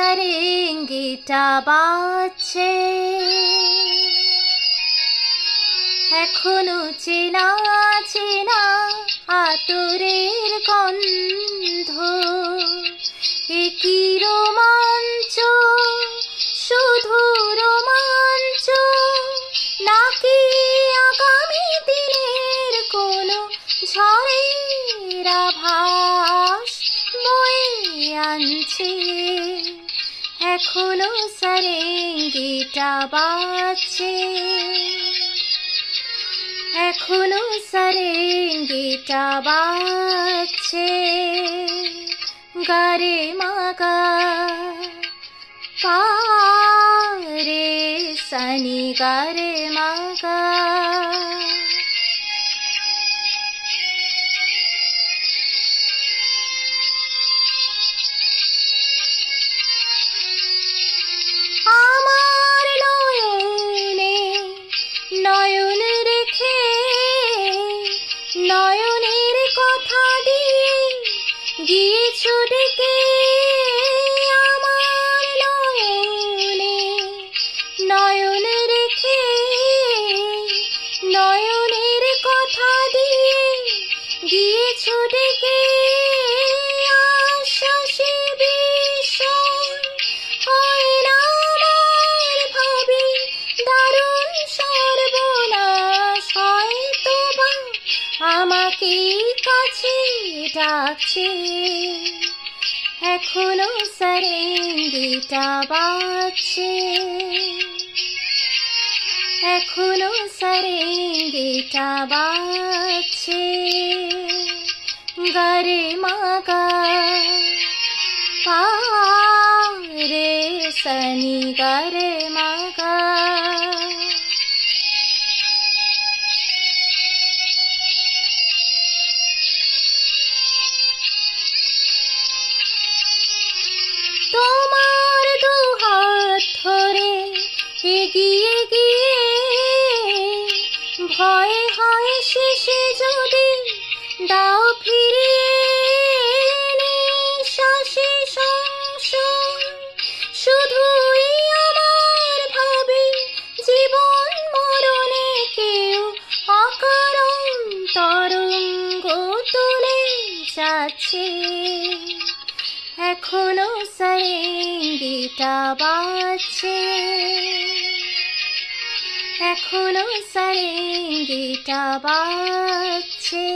সারেঙ্গিটা বাজছে, এখনো চেনা চেনা আতরের গন্ধ। একই রোমাঞ্চ, শুধু রোমাঞ্চ, নাকি আগামী দিনের কোনো ঝড়ের আভাস বয়ে আনছে। এখনো সারেঙ্গিটা বাজছে, এখনো সারেঙ্গিটা বাজছে। গারে মাগা পা রে সানি গারে মাগা। আমার নয়নে নয়ন রেখে, নয়নের কথা দিয়ে গিয়েছ ডেকে। আমার নয়নে নয়ন রেখে, নয়নের কথা দিয়ে গিয়েছ ডেকে। আশ্বাসে বিষয় হয় না আমার, ভাবি দারুণ সর্বনাশ। হয়তো বা আমাকে কাছে ডাকছে, এখনো সারেঙ্গিটা বাজছে, এখনো সারেঙ্গিটা বাজছে। গারে মাগা পা রে সানি গারে মাগা। তোমার দুহাত ধরে এগিয়ে গিয়ে, ভয় হয় শেষে যদি দাও ফিরিয়ে। নিঃশ্বাসে সংশয় শুধুই আমার, ভাবে জীবন মরণে কেউ অকারণ তরঙ্গ তুলে যাচ্ছে। এখনো সারেঙ্গিটা বাজছে, এখনো সারেঙ্গিটা বাজছে।